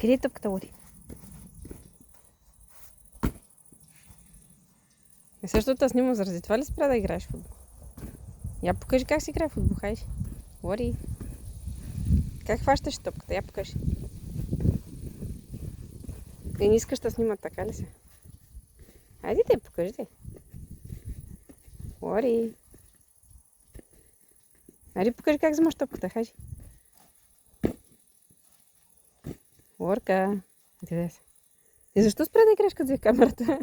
Къде е топката, Лори? И също те снимам заради това ли спря да играеш в футбол? Я покажи как си играе в футбол, хайде. Лори. Как хващаш топката? Я покажи. И не искаш да снимат, така ли се? Хайде те, покажи те. Лори. Хайде покажи как вземаш топката, хайде. Лорка. Къде се? И защо спря да играеш като взе камерата?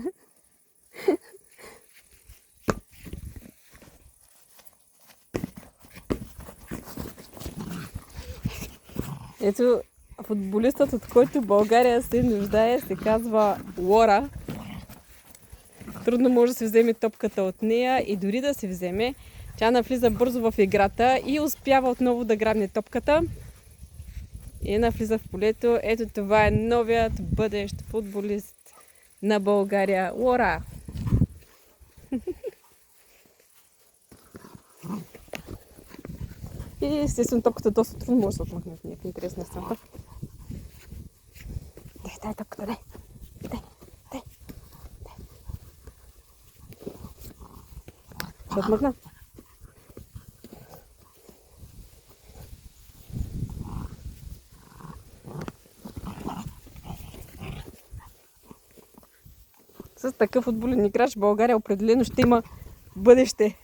Ето, футболистът, от който България се нуждае, се казва Лора. Трудно може да се вземе топката от нея и дори да се вземе, тя навлиза бързо в играта и успява отново да грабне топката. И навлиза в полето. Ето това е новият бъдещ футболист на България. Лора! И естествено топката доста трудно може да се отмъкне от нея. Интересна сцена. Дай топката, дай. Ще отмъкна. С такъв футболен играч България определено ще има бъдеще.